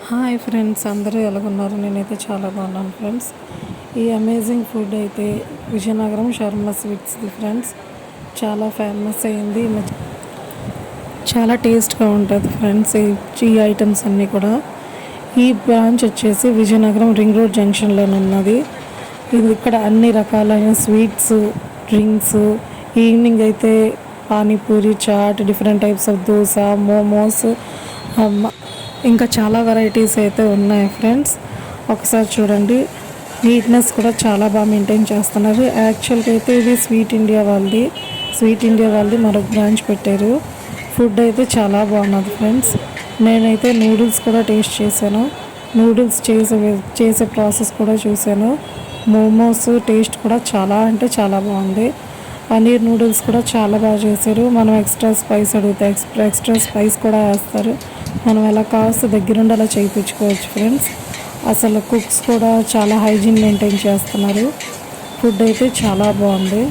Hi friends, అందరూ ఎలాగున్నారు? నేనైతే చాలా బాగున్నాను ఫ్రెండ్స్. ఈ అమేజింగ్ ఫుడ్ అయితే విజయనగరం శర్మ స్వీట్స్ది ఫ్రెండ్స్. చాలా ఫేమస్ అయింది ఈ మధ్య. చాలా టేస్ట్గా ఉంటుంది ఫ్రెండ్స్ ఈ ఐటమ్స్ అన్నీ కూడా. ఈ బ్రాంచ్ వచ్చేసి విజయనగరం రింగ్ రోడ్ జంక్షన్లోనే ఉన్నది. ఇది ఇక్కడ అన్ని రకాలైన స్వీట్స్, డ్రింక్స్, ఈవినింగ్ అయితే panipuri, chaat, different types of dosa, momos, ఇంకా చాలా వెరైటీస్ అయితే ఉన్నాయి ఫ్రెండ్స్. ఒకసారి చూడండి. నీట్నెస్ కూడా చాలా బాగా మెయింటైన్ చేస్తున్నారు. యాక్చువల్గా అయితే ఇది స్వీట్ ఇండియా వాళ్ళది మరొక బ్రాంచ్ పెట్టారు. ఫుడ్ అయితే చాలా బాగున్నది ఫ్రెండ్స్. నేనైతే నూడిల్స్ కూడా టేస్ట్ చేశాను. నూడిల్స్ చేసే ప్రాసెస్ కూడా చూశాను. మోమోస్ టేస్ట్ కూడా చాలా అంటే చాలా బాగుంది. పన్నీర్ నూడిల్స్ కూడా చాలా బాగా చేశారు. మనం ఎక్స్ట్రా స్పైస్ అడిగితే ఎక్స్ట్రా స్పైస్ కూడా వేస్తారు. మనం ఎలా కావాల్సి దగ్గరుండి అలా చేయించుకోవచ్చు ఫ్రెండ్స్. అసలు కుక్స్ కూడా చాలా హైజీన్ మెయింటైన్ చేస్తున్నారు. ఫుడ్ అయితే చాలా బాగుంది.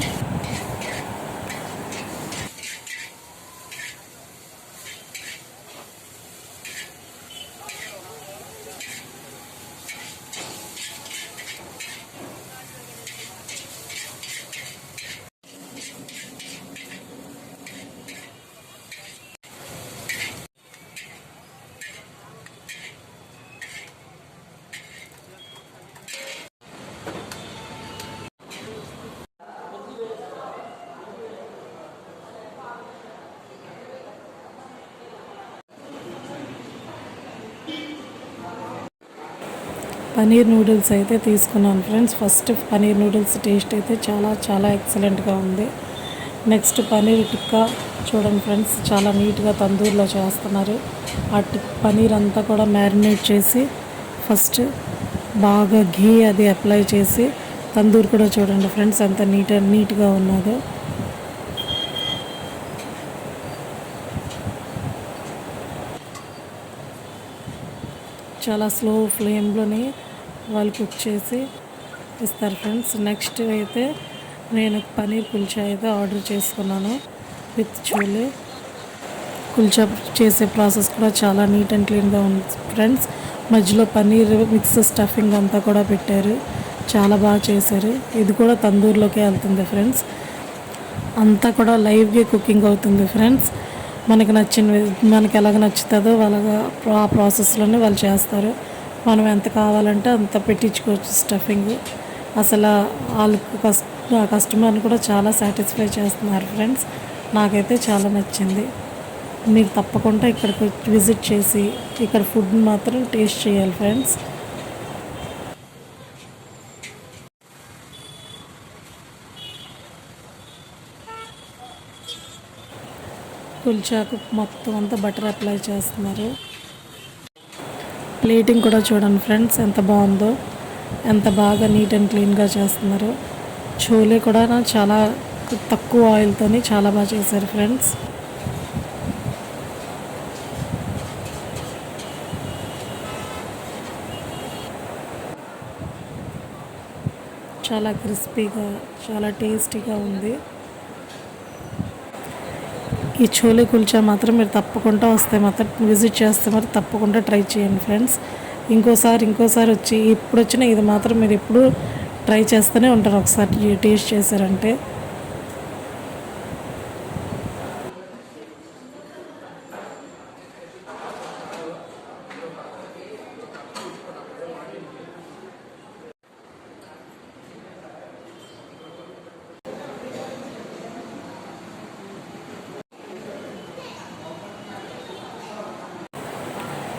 పన్నీర్ నూడిల్స్ అయితే తీసుకున్నాను friends. First paneer noodles taste అయితే చాలా చాలా ఎక్సలెంట్గా ఉంది. నెక్స్ట్ పన్నీర్ టిక్కా చూడండి ఫ్రెండ్స్, చాలా నీట్గా తందూర్లో చేస్తున్నారు. ఆ పన్నీర్ అంతా కూడా మ్యారినేట్ చేసి ఫస్ట్ బాగా ఘీ అది అప్లై చేసి తందూర్ కూడా చూడండి ఫ్రెండ్స్ ఎంత నీట్గా ఉన్నదో. చాలా స్లో ఫ్లేమ్లోనే వాళ్ళు కుక్ చేసి ఇస్తారు ఫ్రెండ్స్. నెక్స్ట్ అయితే నేను పన్నీర్ కుల్చా అయితే ఆర్డర్ చేసుకున్నాను విత్ చోలే. కుల్చా చేసే ప్రాసెస్ కూడా చాలా నీట్ అండ్ క్లీన్గా ఉంది ఫ్రెండ్స్. మధ్యలో పన్నీర్ మిక్స్ స్టఫింగ్ అంతా కూడా పెట్టారు. చాలా బాగా చేశారు. ఇది కూడా తందూర్లోకి వెళ్తుంది ఫ్రెండ్స్. అంతా కూడా లైవ్గా కుకింగ్ అవుతుంది ఫ్రెండ్స్. మనకి ఎలాగ నచ్చుతుందో వాళ్ళగా ఆ ప్రాసెస్లోనే వాళ్ళు చేస్తారు. మనం ఎంత కావాలంటే అంత పెట్టించుకోవచ్చు స్టఫింగ్. అసలు వాళ్ళకు కస్టమర్ని కూడా చాలా సాటిస్ఫై చేస్తున్నారు ఫ్రెండ్స్. నాకైతే చాలా నచ్చింది. మీరు తప్పకుండా ఇక్కడికి విజిట్ చేసి ఇక్కడ ఫుడ్ మాత్రం టేస్ట్ చేయాలి ఫ్రెండ్స్. కుల్చాకు మొత్తం అంతా బటర్ అప్లై చేస్తున్నారు. ప్లేటింగ్ కూడా చూడండి ఫ్రెండ్స్ ఎంత బాగుందో, ఎంత బాగా నీట్ అండ్ క్లీన్గా చేస్తున్నారు. చోలే కూడా చాలా తక్కువ ఆయిల్తో చాలా బాగా చేశారు ఫ్రెండ్స్. చాలా క్రిస్పీగా చాలా టేస్టీగా ఉంది. ఈ చోలే కుల్చా మాత్రం మీరు తప్పకుండా వస్తే మాత్రం విజిట్ చేస్తే మరి తప్పకుండా ట్రై చేయండి ఫ్రెండ్స్. ఇంకోసారి వచ్చి ఇప్పుడు వచ్చిన ఇది మాత్రం మీరు ఎప్పుడు ట్రై చేస్తూనే ఉంటారు ఒకసారి టేస్ట్ చేశారంటే.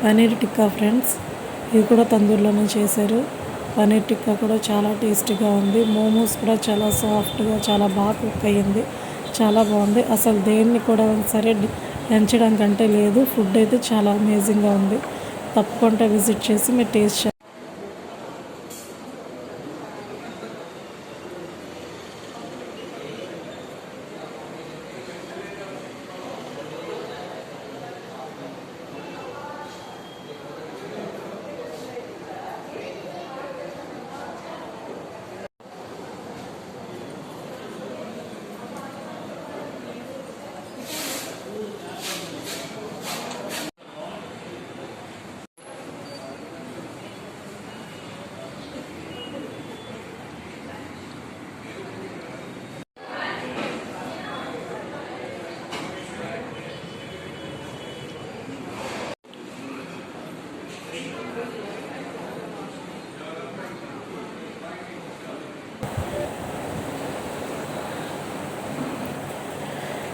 పన్నీర్ టిక్కా ఫ్రెండ్స్, ఇది కూడా తందూర్లోనే చేశారు. పన్నీర్ టిక్కా కూడా చాలా టేస్టీగా ఉంది. మోమోస్ కూడా చాలా సాఫ్ట్గా చాలా బాగా కుక్ అయ్యింది. చాలా బాగుంది. అసలు దేన్ని కూడా సరే ఎంచడానికంటే లేదు. ఫుడ్ అయితే చాలా అమేజింగ్గా ఉంది. తప్పకుండా విజిట్ చేసి మీరు టేస్ట్ చేయాలి.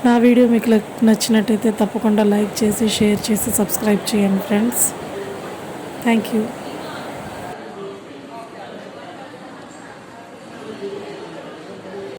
నా వీడియో మీకు నచ్చినట్టయితే తప్పకుండా లైక్ చేసి షేర్ చేసి సబ్స్క్రైబ్ చేయండి ఫ్రెండ్స్. Thank you.